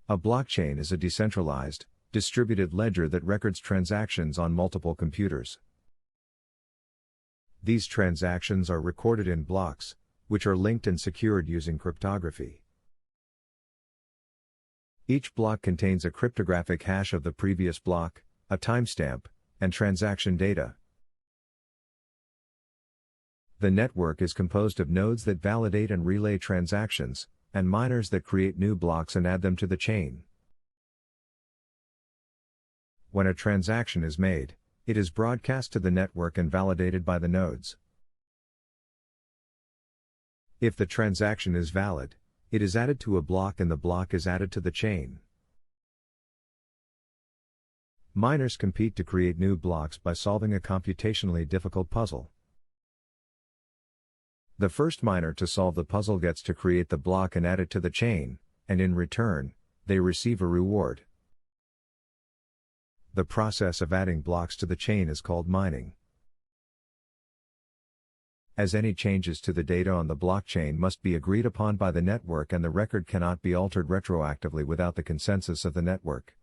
A blockchain is a decentralized, distributed ledger that records transactions on multiple computers. These transactions are recorded in blocks, which are linked and secured using cryptography. Each block contains a cryptographic hash of the previous block, a timestamp, and transaction data. The network is composed of nodes that validate and relay transactions, and miners that create new blocks and add them to the chain. When a transaction is made, it is broadcast to the network and validated by the nodes. If the transaction is valid, it is added to a block and the block is added to the chain. Miners compete to create new blocks by solving a computationally difficult puzzle. The first miner to solve the puzzle gets to create the block and add it to the chain, and in return, they receive a reward. The process of adding blocks to the chain is called mining. As any changes to the data on the blockchain must be agreed upon by the network and the record cannot be altered retroactively without the consensus of the network.